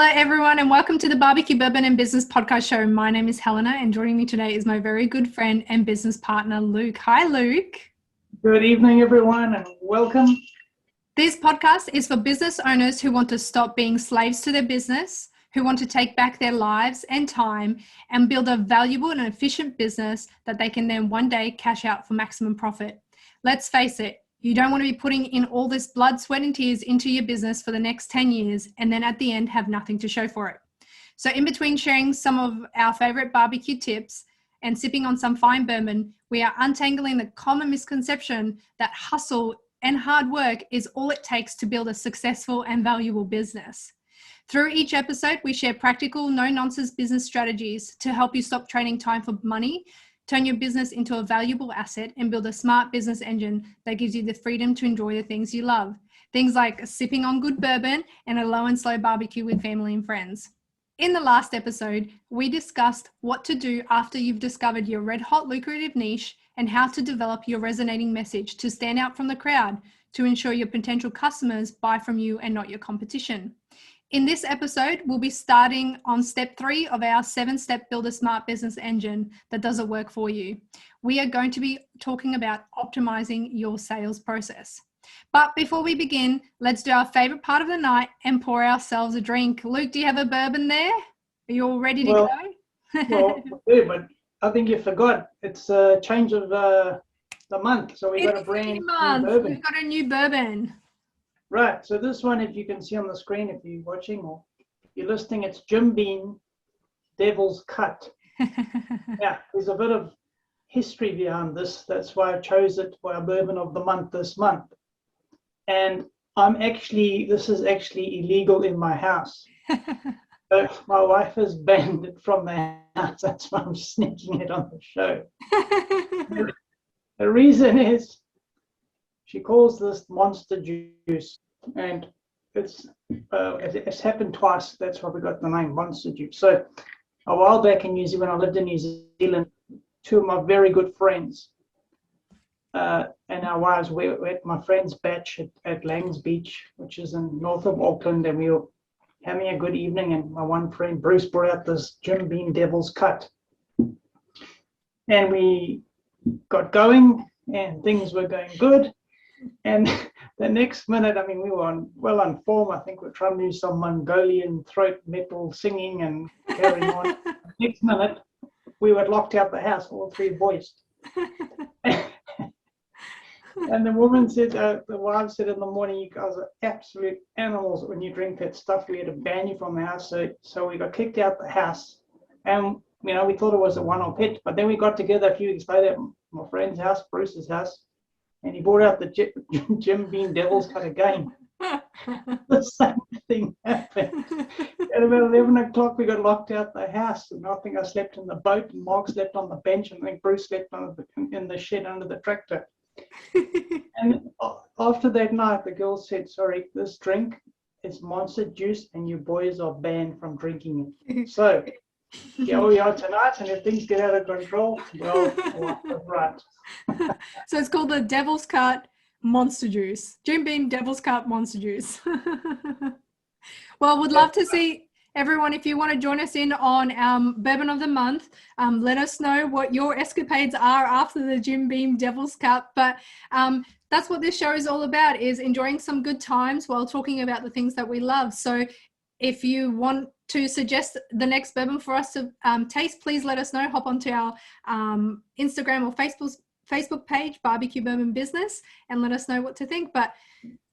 Hello, everyone, and welcome to the Barbecue Bourbon and Business Podcast Show. My name is Helena, and joining me today is my very good friend and business partner, Luke. Hi, Luke. Good evening, everyone, and welcome. This podcast is for business owners who want to stop being slaves to their business, who want to take back their lives and time and build a valuable and efficient business that they can then one day cash out for maximum profit. Let's face it, you don't want to be putting in all this blood, sweat, and tears into your business for the next 10 years and then at the end have nothing to show for it. So in between sharing some of our favorite barbecue tips and sipping on some fine bourbon, we are untangling the common misconception that hustle and hard work is all it takes to build a successful and valuable business. Through each episode, we share practical, no-nonsense business strategies to help you stop trading time for money, turn your business into a valuable asset, and build a smart business engine that gives you the freedom to enjoy the things you love. Things like sipping on good bourbon and a low and slow barbecue with family and friends. In the last episode, we discussed what to do after you've discovered your red hot lucrative niche and how to develop your resonating message to stand out from the crowd to ensure your potential customers buy from you and not your competition. In this episode, we'll be starting on step 3 of our 7-step Build a Smart Business Engine that does the work for you. We are going to be talking about optimizing your sales process. But before we begin, let's do our favorite part of the night and pour ourselves a drink. Luke, do you have a bourbon there? Are you all ready to go? Well, yeah, but I think you forgot. It's a change of the month, so we got a brand new bourbon. We've got a new bourbon. Right, so this one, if you can see on the screen, if you're watching or you're listening, it's Jim Beam Devil's Cut. Yeah, there's a bit of history behind this. That's why I chose it for our bourbon of the month this month. And this is actually illegal in my house. So my wife has banned it from the house. That's why I'm sneaking it on the show. The reason is, she calls this monster juice, and it's happened twice. That's why we got the name monster juice. So a while back in New Zealand, when I lived in New Zealand, 2 of my very good friends and our wives were at my friend's batch at Langs Beach, which is in north of Auckland, and we were having a good evening, and my one friend Bruce brought out this Jim Beam Devil's Cut, and we got going and things were going good. And the next minute, I mean, we were well on form. I think we're trying to do some Mongolian throat metal singing and carrying on. Next minute, we were locked out the house, all 3 boys. And the woman said, the wife said in the morning, you guys are absolute animals when you drink that stuff. We had to ban you from the house. So we got kicked out the house. And, you know, we thought it was a one-off hit. But then we got together a few weeks later at my friend's house, Bruce's house. And he brought out the Jim Beam Devil's Cut again. The same thing happened. At about 11 o'clock, we got locked out the house. And I think I slept in the boat, and Mark slept on the bench, and I think Bruce slept in the shed under the tractor. And after that night, the girl said, sorry, this drink is monster juice, and you boys are banned from drinking it. So here we are tonight, and if things get out of control, well, right. So it's called the Devil's Cut Monster Juice. Jim Beam Devil's Cut Monster Juice. Well, would love to see everyone, if you want to join us in on Bourbon of the Month, let us know what your escapades are after the Jim Beam Devil's Cut. But that's what this show is all about, is enjoying some good times while talking about the things that we love. So if you want to suggest the next bourbon for us to taste, please let us know. Hop onto our Instagram or Facebook page, Barbecue Bourbon Business, and let us know what to think. But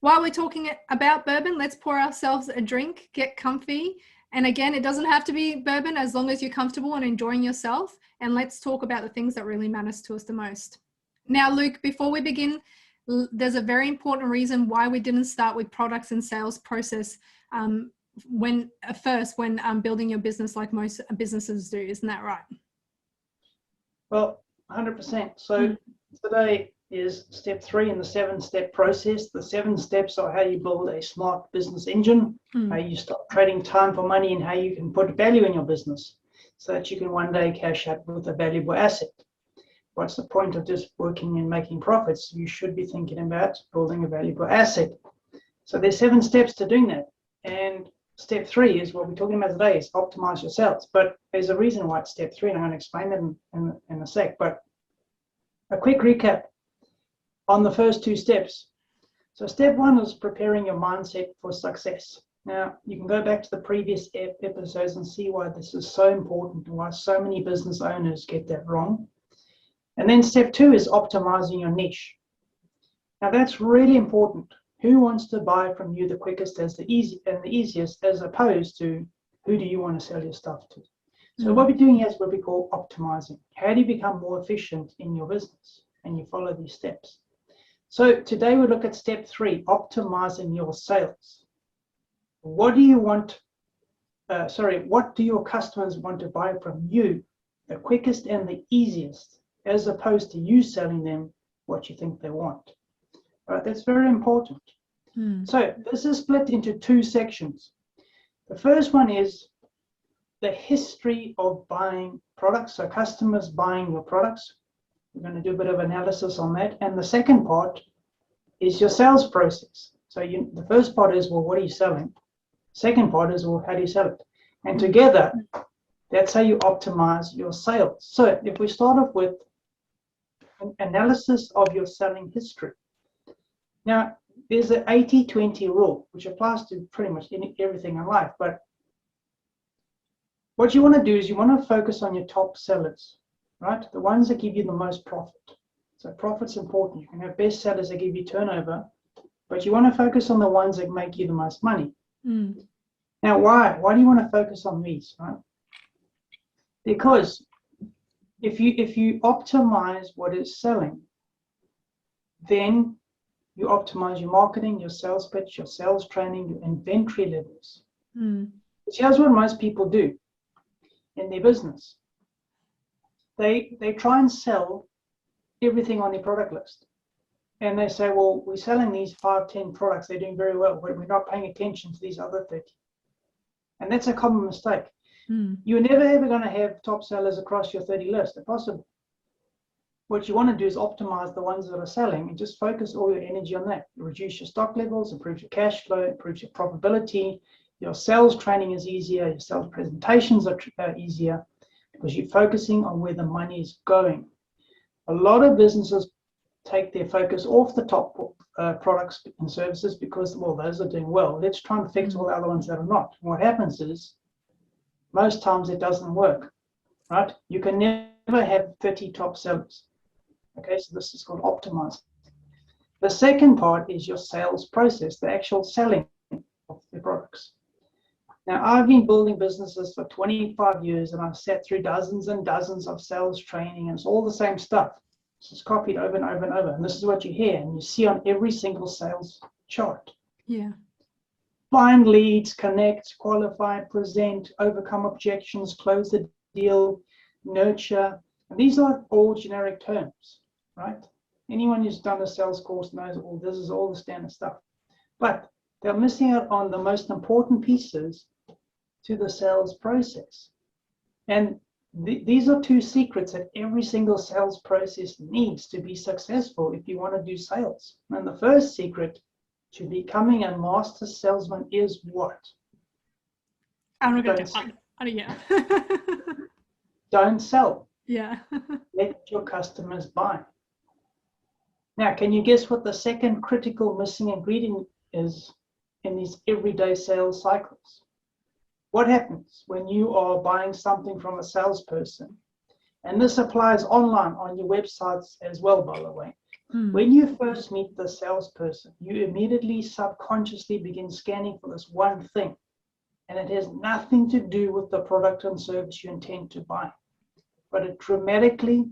while we're talking about bourbon, let's pour ourselves a drink, get comfy. And again, it doesn't have to be bourbon as long as you're comfortable and enjoying yourself. And let's talk about the things that really matters to us the most. Now, Luke, before we begin, there's a very important reason why we didn't start with products and sales process when building your business like most businesses do. Isn't that right? Well, 100%. So today is step 3 in the 7-step process. The 7 steps are how you build a smart business engine, how you stop trading time for money, and how you can put value in your business so that you can one day cash out with a valuable asset. What's the point of just working and making profits? You should be thinking about building a valuable asset. So there's 7 steps to doing that. And step 3 is what we're talking about today, is optimize your sales. But there's a reason why it's step 3, and I'm going to explain that in a sec. But a quick recap on the first 2 steps. So step 1 is preparing your mindset for success. Now, you can go back to the previous episodes and see why this is so important and why so many business owners get that wrong. And then step 2 is optimizing your niche. Now, that's really important. Who wants to buy from you the quickest and the easiest, as opposed to who do you want to sell your stuff to? So what we're doing here is what we call optimizing. How do you become more efficient in your business? And you follow these steps. So today we look at step 3, optimizing your sales. What do you want? What do your customers want to buy from you the quickest and the easiest, as opposed to you selling them what you think they want? All right, that's very important. So this is split into 2 sections. The first one is the history of buying products, so customers buying your products. We're going to do a bit of analysis on that. And the second part is your sales process. So the first part is, well, what are you selling? Second part is, well, how do you sell it? And together, that's how you optimize your sales. So if we start off with an analysis of your selling history. Now, there's an 80-20 rule, which applies to pretty much everything in life. But what you want to do is you want to focus on your top sellers, right? The ones that give you the most profit. So profit's important. You can have best sellers that give you turnover, but you want to focus on the ones that make you the most money. Now, why? Why do you want to focus on these, right? Because if you optimize what is selling, then you optimize your marketing, your sales pitch, your sales training, your inventory levels. Which here's what most people do in their business. They try and sell everything on their product list. And they say, well, we're selling these 5-10 products, they're doing very well, but we're not paying attention to these other 30. And that's a common mistake. You're never ever going to have top sellers across your 30 list, impossible. What you want to do is optimize the ones that are selling and just focus all your energy on that. Reduce your stock levels, improve your cash flow, improve your profitability. Your sales training is easier, your sales presentations are easier, because you're focusing on where the money is going. A lot of businesses take their focus off the top products and services because, well, those are doing well. Let's try and fix all the other ones that are not. And what happens is, most times it doesn't work, right? You can never have 30 top sellers. Okay, so this is called optimizing. The second part is your sales process, the actual selling of the products. Now, I've been building businesses for 25 years, and I've sat through dozens and dozens of sales training, and it's all the same stuff. It's just copied over and over and over. And this is what you hear and you see on every single sales chart. Yeah. Find leads, connect, qualify, present, overcome objections, close the deal, nurture. And these are all generic terms, right? Anyone who's done a sales course knows all this is all the standard stuff. But they're missing out on the most important pieces to the sales process. And these are 2 secrets that every single sales process needs to be successful if you want to do sales. And the first secret to becoming a master salesman is what? Don't sell. Yeah. Let your customers buy. Now, can you guess what the second critical missing ingredient is in these everyday sales cycles? What happens when you are buying something from a salesperson? And this applies online on your websites as well, by the way. When you first meet the salesperson, you immediately subconsciously begin scanning for this one thing. And it has nothing to do with the product and service you intend to buy. But it dramatically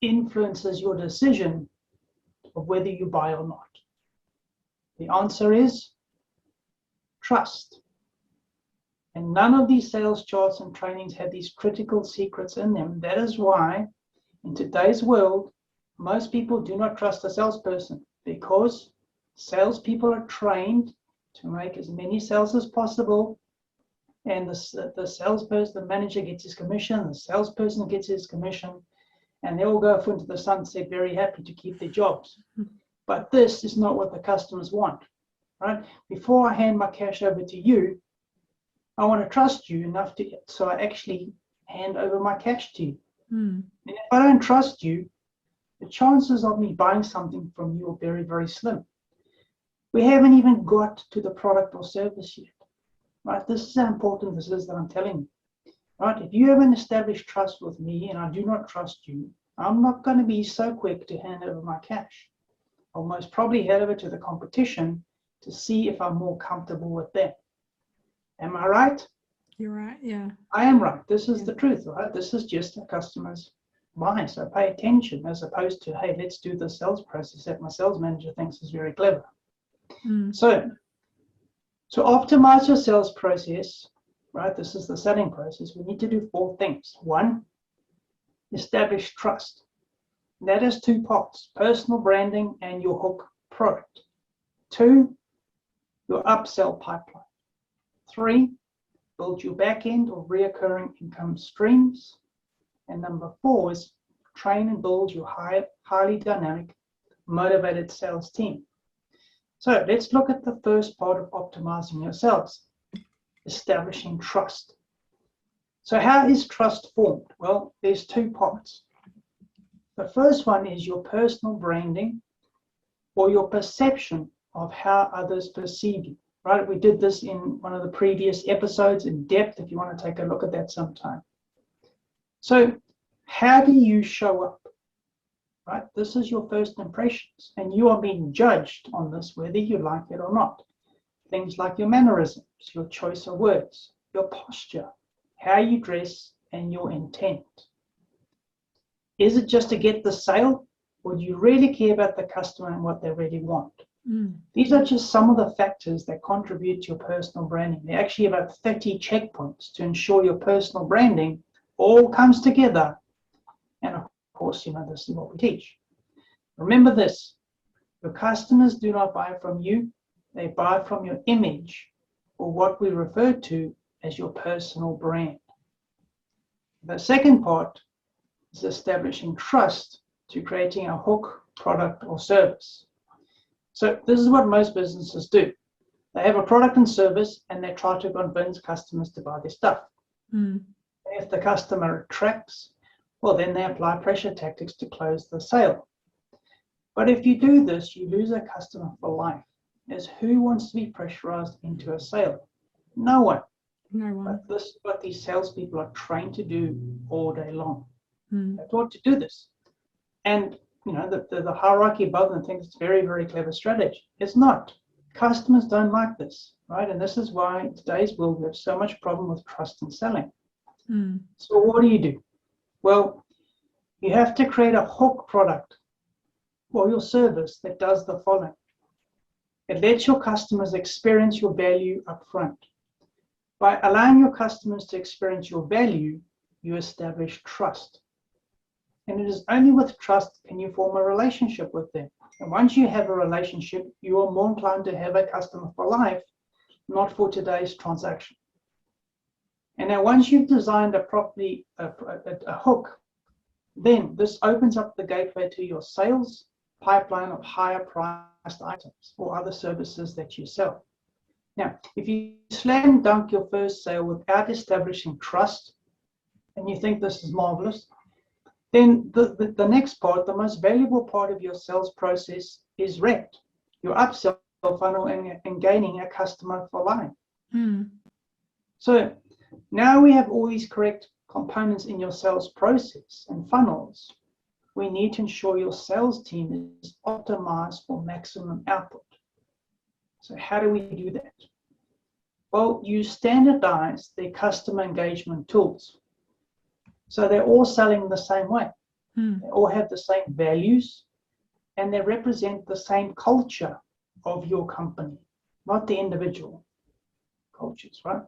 influences your decision of whether you buy or not. The answer is trust. And none of these sales charts and trainings have these critical secrets in them. That is why in today's world, most people do not trust a salesperson, because salespeople are trained to make as many sales as possible. And the salesperson, the manager gets his commission, the salesperson gets his commission, and they all go off into the sunset very happy to keep their jobs. But this is not what the customers want, right? Before I hand my cash over to you, I want to trust you enough so I actually hand over my cash to you. Mm. And if I don't trust you, the chances of me buying something from you are very, very slim. We haven't even got to the product or service yet, right? This is how important this is that I'm telling you, right? If you haven't established trust with me and I do not trust you, I'm not going to be so quick to hand over my cash. I'll most probably head over to the competition to see if I'm more comfortable with them. Am I right? You're right. Yeah. I am right. This is the truth, right? This is just a customer's mind. So pay attention as opposed to, hey, let's do the sales process that my sales manager thinks is very clever. Mm. So optimize your sales process, right? This is the selling process. We need to do 4 things. 1, establish trust. That is 2 parts, personal branding and your hook product. 2, your upsell pipeline. 3, build your back end or reoccurring income streams. And number 4 is train and build your highly dynamic, motivated sales team. So let's look at the first part of optimizing your sales, establishing trust. So how is trust formed? Well, there's 2 parts. The first one is your personal branding or your perception of how others perceive you, right? We did this in one of the previous episodes in depth if you want to take a look at that sometime. So how do you show up, right? This is your first impressions, and you are being judged on this whether you like it or not. Things like your mannerisms, your choice of words, your posture, how you dress, and your intent. Is it just to get the sale, or do you really care about the customer and what they really want? Mm. These are just some of the factors that contribute to your personal branding. There are actually about 30 checkpoints to ensure your personal branding all comes together. And of course, this is what we teach. Remember this, your customers do not buy from you, they buy from your image, or what we refer to as your personal brand. The second part is establishing trust to creating a hook, product, or service. So this is what most businesses do. They have a product and service, and they try to convince customers to buy their stuff. Mm. If the customer retracts, well, then they apply pressure tactics to close the sale. But if you do this, you lose a customer for life. As who wants to be pressurized into a sale? No one. No one. But this is what these salespeople are trained to do all day long. Mm. They're taught to do this. And the hierarchy above them thinks it's very, very clever strategy. It's not. Customers don't like this, right? And this is why in today's world we have so much problem with trust and selling. Mm. So what do? Well, you have to create a hook product or your service that does the following. It lets your customers experience your value up front. By allowing your customers to experience your value, you establish trust. And it is only with trust can you form a relationship with them. And once you have a relationship, you are more inclined to have a customer for life, not for today's transaction. And now once you've designed a hook, then this opens up the gateway to your sales pipeline of higher priced items or other services that you sell. Now, if you slam dunk your first sale without establishing trust, and you think this is marvelous, then the next part, the most valuable part of your sales process is wrecked. Your upsell funnel and gaining a customer for life. Mm. So now we have all these correct components in your sales process and funnels. We need to ensure your sales team is optimized for maximum output. So how do we do that? Well, you standardize the customer engagement tools. So they're all selling the same way. Mm. They all have the same values, and they represent the same culture of your company, not the individual cultures, right?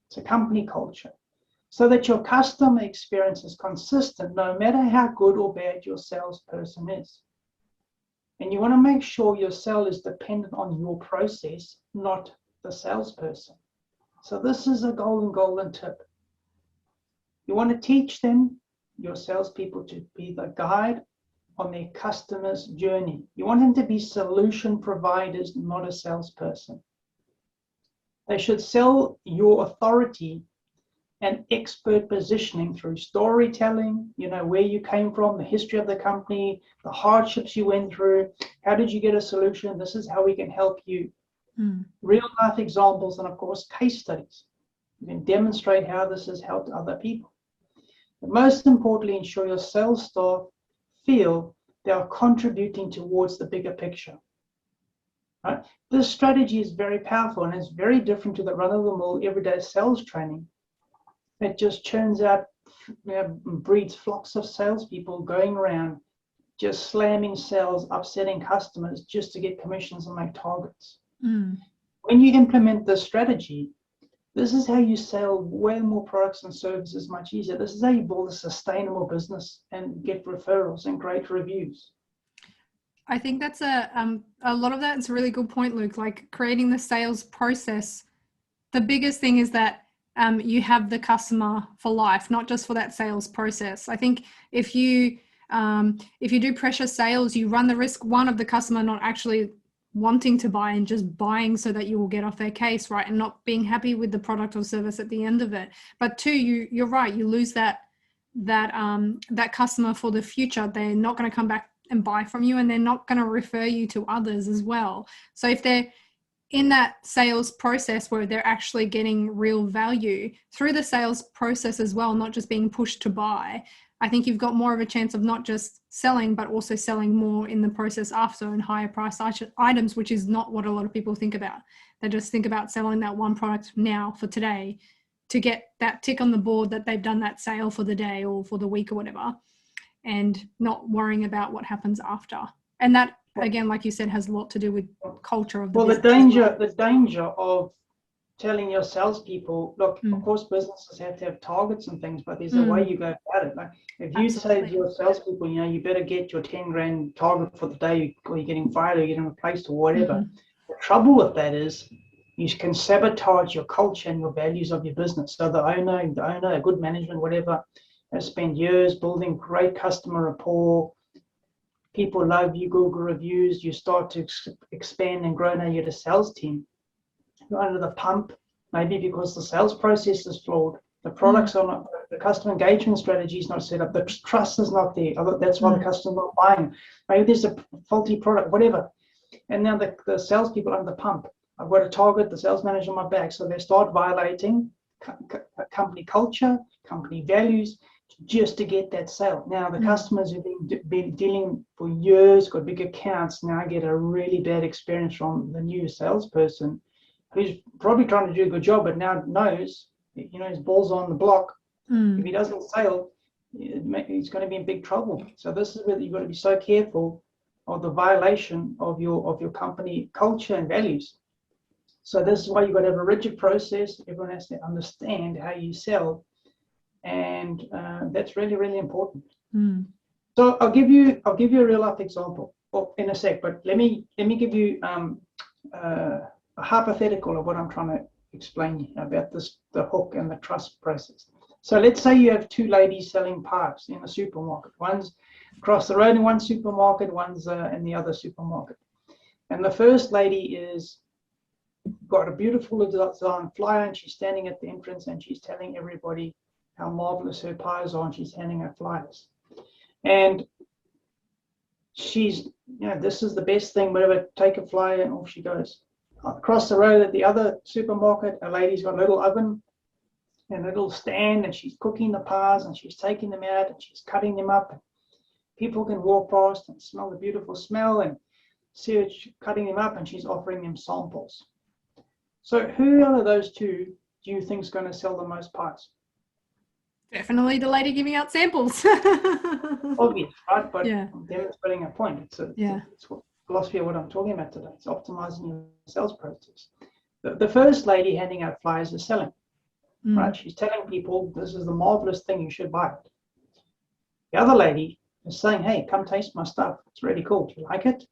It's a company culture. So that your customer experience is consistent no matter how good or bad your salesperson is. And you want to make sure your sale is dependent on your process, not the salesperson. So this is a golden tip. You want to teach them, your salespeople, to be the guide on their customer's journey. You want them to be solution providers, not a salesperson. They should sell your authority and expert positioning through storytelling, where you came from, the history of the company, the hardships you went through, how did you get a solution, this is how we can help you. Real life examples, and of course case studies. You can demonstrate how this has helped other people. But most importantly, ensure your sales staff feel they are contributing towards the bigger picture. Right? This strategy is very powerful, and it's very different to the run-of-the-mill everyday sales training. It just churns out, breeds flocks of salespeople going around just slamming sales, upsetting customers just to get commissions and make targets. When you implement this strategy, this is how you sell way more products and services much easier. This is how you build a sustainable business and get referrals and great reviews. I think that's a lot of that is a really good point, Luke. Like creating the sales process, the biggest thing is that you have the customer for life, not just for that sales process. I think if you do pressure sales, you run the risk, one, of the customer not actually wanting to buy and just buying so that you will get off their case, right, and not being happy with the product or service at the end of it. But two, you're right, you lose that customer for the future. They're not going to come back and buy from you, and they're not going to refer you to others as well. So if they're in that sales process where they're actually getting real value through the sales process as well, not just being pushed to buy, I think you've got more of a chance of not just selling, but also selling more in the process after and higher price items, which is not what a lot of people think about. They just think about selling that one product now for today to get that tick on the board that they've done that sale for the day or for the week or whatever, and not worrying about what happens after. And that, again, like you said, has a lot to do with culture of the business. The danger of telling your salespeople, look, of course, businesses have to have targets and things, but there's a way you go about it. Like if you say to your salespeople, you better get your 10 grand target for the day, or you're getting fired or you're getting replaced or whatever. The trouble with that is you can sabotage your culture and your values of your business. So the owner, good management, whatever, has spent years building great customer rapport. People love you, Google reviews. You start to expand and grow. Now you're the sales team. You're under the pump, maybe because the sales process is flawed. The products are not, the customer engagement strategy is not set up. The trust is not there. That's why the customer's not buying. Maybe there's a faulty product, whatever. And now the salespeople are under the pump. I've got a target, the sales manager on my back. So they start violating company culture, company values, just to get that sale. Now the customers who've been dealing for years, got big accounts, now get a really bad experience from the new salesperson who's probably trying to do a good job, but now knows, his ball's on the block. If he doesn't sell, he's going to be in big trouble. So this is where you've got to be so careful of the violation of your company culture and values. So this is why you've got to have a rigid process. Everyone has to understand how you sell, and that's really, really important. So I'll give you a real life example in a sec, but let me give you a hypothetical of what I'm trying to explain about the hook and the trust process. So let's say you have two ladies selling pies in a supermarket. One's across the road in one supermarket, one's in the other supermarket. And the first lady is got a beautiful design flyer, and she's standing at the entrance and she's telling everybody how marvelous her pies are, and she's handing out flyers. And she's, this is the best thing, whatever, take a flyer, and off she goes. Across the road at the other supermarket, a lady's got a little oven and a little stand, and she's cooking the pies, and she's taking them out and she's cutting them up. People can walk past and smell the beautiful smell and see her cutting them up, and she's offering them samples. So who out of those two do you think is going to sell the most pies? Definitely the lady giving out samples. Obvious, right? But I'm demonstrating a point. It's what philosophy of what I'm talking about today. It's optimizing your sales process. The first lady handing out flyers is selling, right? She's telling people this is the marvelous thing, you should buy it. The other lady is saying, hey, come taste my stuff. It's really cool. Do you like it?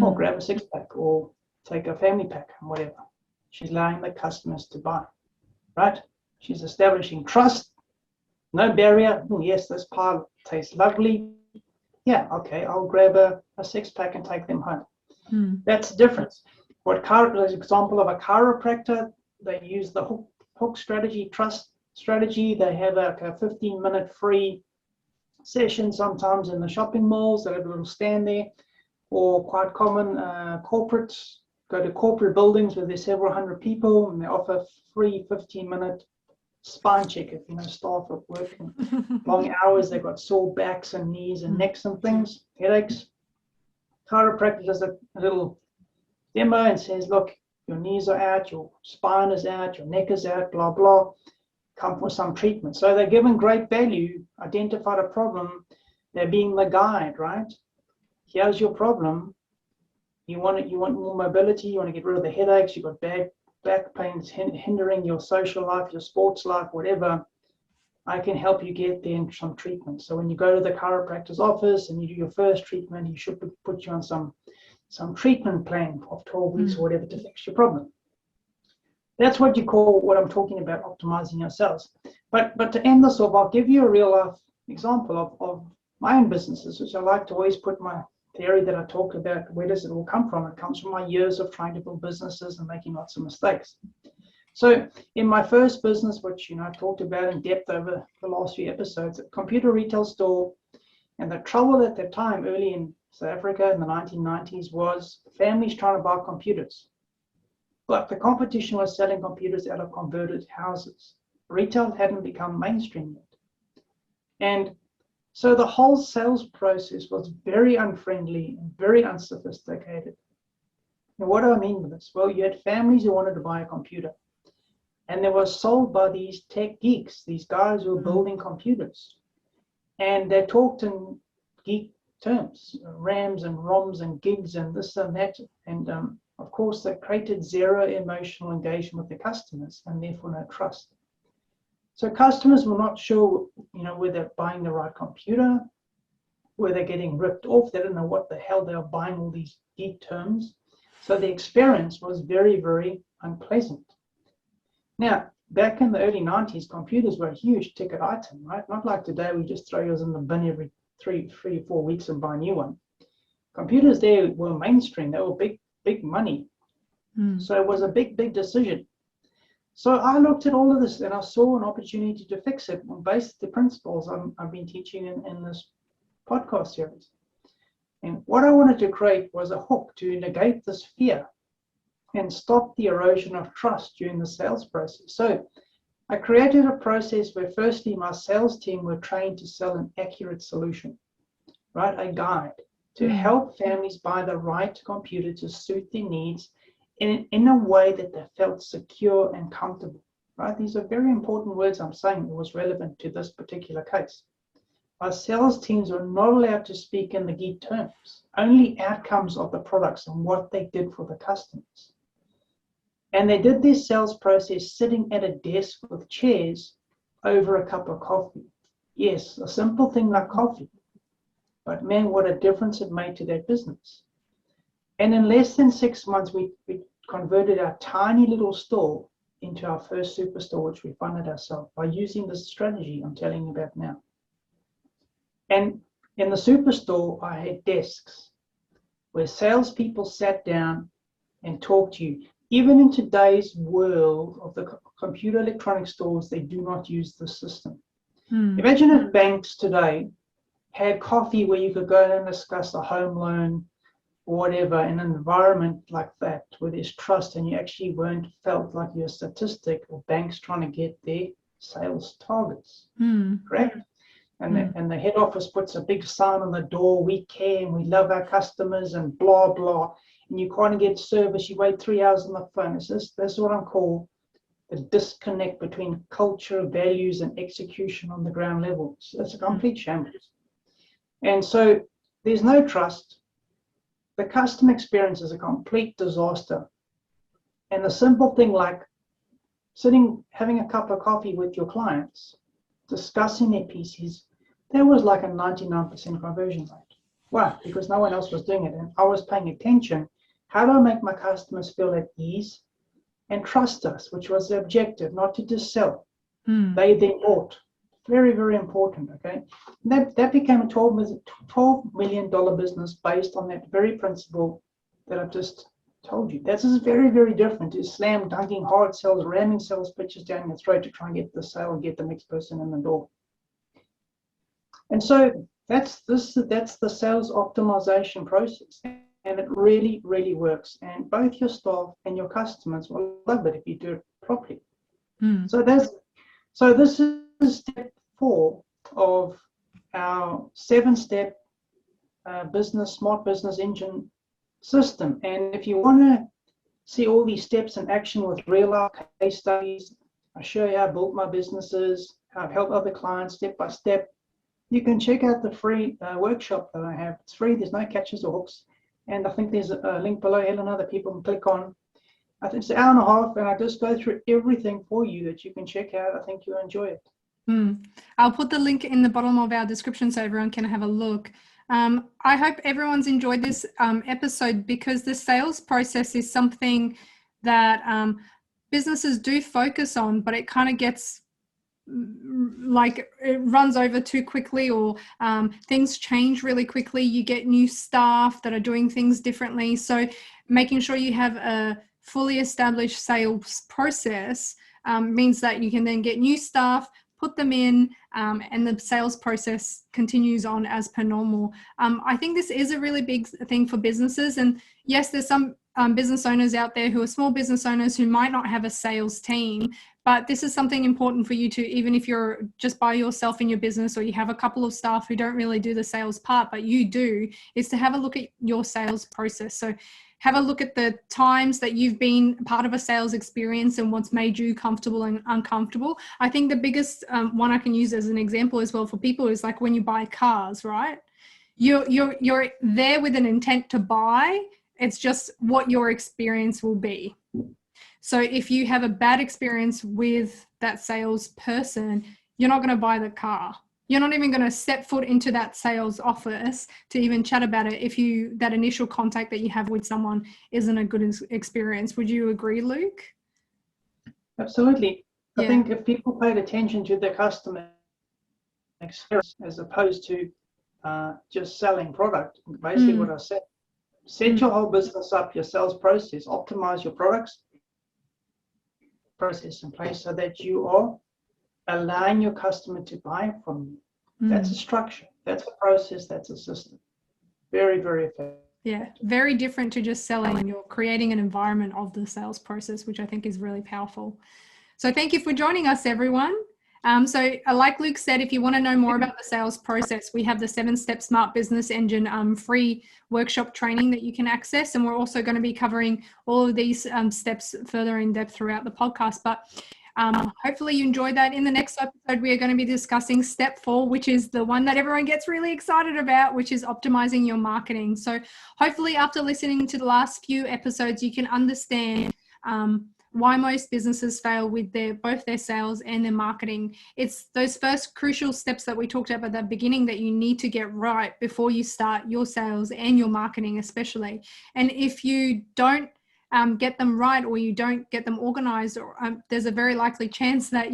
Or grab a 6-pack or take a family pack and whatever. She's allowing the customers to buy, right? She's establishing trust, no barrier. Oh, yes, this pie tastes lovely. Yeah, okay, I'll grab a 6-pack and take them home. That's the difference. What example of a chiropractor, they use the hook strategy, trust strategy. They have a 15-minute free session sometimes in the shopping malls. They have a little stand there. Or quite common, corporates go to corporate buildings where there's several hundred people, and they offer free 15-minute spine check if staff are working long hours. They've got sore backs and knees and necks and things, headaches. Chiropractor does a little demo and says, look, your knees are out, your spine is out, your neck is out, blah, blah. Come for some treatment. So they're given great value, identified a problem. They're being the guide, right? Here's your problem. You want more mobility, you want to get rid of the headaches, you've got back pains hindering your social life, your sports life, whatever. I can help you get there in some treatment. So when you go to the chiropractor's office and you do your first treatment, you should put you on some treatment plan of 12 weeks or whatever to fix your problem. That's what you call what I'm talking about, optimizing yourselves. But to end this off, I'll give you a real life example of my own businesses, which I like to always put my theory that I talk about, where does it all come from? It comes from my years of trying to build businesses and making lots of mistakes. So in my first business, which I talked about in depth over the last few episodes, a computer retail store, and the trouble at that time, early in South Africa in the 1990s, was families trying to buy computers. But the competition was selling computers out of converted houses. Retail hadn't become mainstream yet. And so the whole sales process was very unfriendly and very unsophisticated. Now, what do I mean by this? Well, you had families who wanted to buy a computer, and they were sold by these tech geeks, these guys who were building computers. And they talked in geek terms, RAMs and ROMs and gigs and this and that. And of course, they created zero emotional engagement with the customers and therefore no trust. So customers were not sure, whether they're buying the right computer, whether they're getting ripped off. They didn't know what the hell they were buying, all these geek terms. So the experience was very, very unpleasant. Now, back in the early 90s, computers were a huge ticket item, right? Not like today, we just throw yours in the bin every 3 or 4 weeks and buy a new one. Computers there were mainstream. They were big money. So it was a big decision. So I looked at all of this and I saw an opportunity to fix it based on the principles I've been teaching in this podcast series. And what I wanted to create was a hook to negate this fear and stop the erosion of trust during the sales process. So I created a process where firstly my sales team were trained to sell an accurate solution, right? A guide to help families buy the right computer to suit their needs in a way that they felt secure and comfortable, right? These are very important words I'm saying that was relevant to this particular case. Our sales teams were not allowed to speak in the geek terms, only outcomes of the products and what they did for the customers. And they did this sales process sitting at a desk with chairs over a cup of coffee. Yes, a simple thing like coffee, but man, what a difference it made to their business. And in less than 6 months, we converted our tiny little store into our first superstore, which we funded ourselves by using this strategy I'm telling you about now. And in the superstore, I had desks where salespeople sat down and talked to you. Even in today's world of the computer electronic stores, they do not use the system. Imagine if banks today had coffee where you could go and discuss a home loan or whatever in an environment like that, where there's trust and you actually weren't felt like you're a statistic or banks trying to get their sales targets, correct? And the head office puts a big sign on the door, we care and we love our customers and blah, blah. And you can't get service, you wait 3 hours on the phone. That's what I'm calling the disconnect between culture, values, and execution on the ground level. So it's a complete shambles. And so there's no trust. The customer experience is a complete disaster. And a simple thing like sitting, having a cup of coffee with your clients, discussing their PCs, there was like a 99% conversion rate. Why? Because no one else was doing it. And I was paying attention. How do I make my customers feel at ease and trust us, which was the objective, not to just sell. They then bought. Very, very important, okay? That became a $12 million business based on that very principle that I've just Told you. This is very, very different to slam dunking hard sales, ramming sales pitches down your throat to try and get the sale and get the next person in the door. And so that's the sales optimization process. And it really, really works. And both your staff and your customers will love it if you do it properly. So this is step 4 of our 7-step smart business engine system. And if you want to see all these steps in action with real life case studies, I show you how I built my businesses, how I've helped other clients step by step, you can check out the free workshop that I have. It's free, there's no catches or hooks. And I think there's a link below, Helena, that people can click on. I think it's an hour and a half, and I just go through everything for you that you can check out. I think you'll enjoy it. I'll put the link in the bottom of our description so everyone can have a look. I hope everyone's enjoyed this episode, because the sales process is something that businesses do focus on, but it kind of gets like it runs over too quickly, or things change really quickly. You get new staff that are doing things differently. So making sure you have a fully established sales process means that you can then get new staff, put them in, and the sales process continues on as per normal. I think this is a really big thing for businesses. And yes, there's some business owners out there who are small business owners who might not have a sales team, but this is something important for you to, even if you're just by yourself in your business, or you have a couple of staff who don't really do the sales part, but you do, is to have a look at your sales process. So have a look at the times that you've been part of a sales experience and what's made you comfortable and uncomfortable. I think the biggest one I can use as an example as well for people is like when you buy cars, right? You're there with an intent to buy. It's just what your experience will be. So if you have a bad experience with that salesperson, you're not going to buy the car. You're not even going to step foot into that sales office to even chat about it if that initial contact that you have with someone isn't a good experience. Would you agree, Luke? Absolutely. Yeah. I think if people paid attention to their customer experience as opposed to just selling product, basically what I said, set your whole business up, your sales process, optimize your products, process in place so that you are allowing your customer to buy from you. That's a structure, that's a process, that's a system. Very, very effective. Yeah, very different to just selling. You're creating an environment of the sales process, which I think is really powerful. So thank you for joining us, everyone. So like Luke said, if you want to know more about the sales process, we have the 7-step smart business engine free workshop training that you can access. And we're also going to be covering all of these steps further in depth throughout the podcast. But hopefully you enjoyed that. In the next episode, we are going to be discussing step 4, which is the one that everyone gets really excited about, which is optimizing your marketing. So hopefully after listening to the last few episodes, you can understand why most businesses fail with both their sales and their marketing. It's those first crucial steps that we talked about at the beginning that you need to get right before you start your sales and your marketing especially. And if you don't get them right, or you don't get them organized, or there's a very likely chance that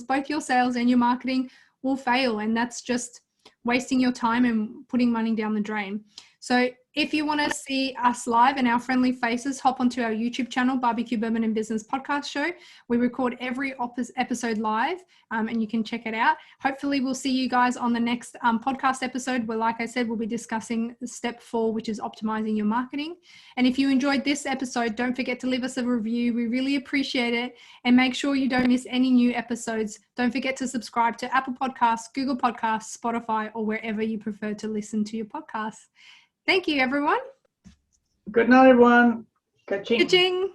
both your sales and your marketing will fail. And that's just wasting your time and putting money down the drain. So if you want to see us live and our friendly faces, hop onto our YouTube channel, Barbecue, Bourbon and Business Podcast Show. We record every episode live and you can check it out. Hopefully we'll see you guys on the next podcast episode where, like I said, we'll be discussing step 4, which is optimizing your marketing. And if you enjoyed this episode, don't forget to leave us a review. We really appreciate it. And make sure you don't miss any new episodes. Don't forget to subscribe to Apple Podcasts, Google Podcasts, Spotify, or wherever you prefer to listen to your podcasts. Thank you, everyone. Good night, everyone. Ka-ching. Ka-ching.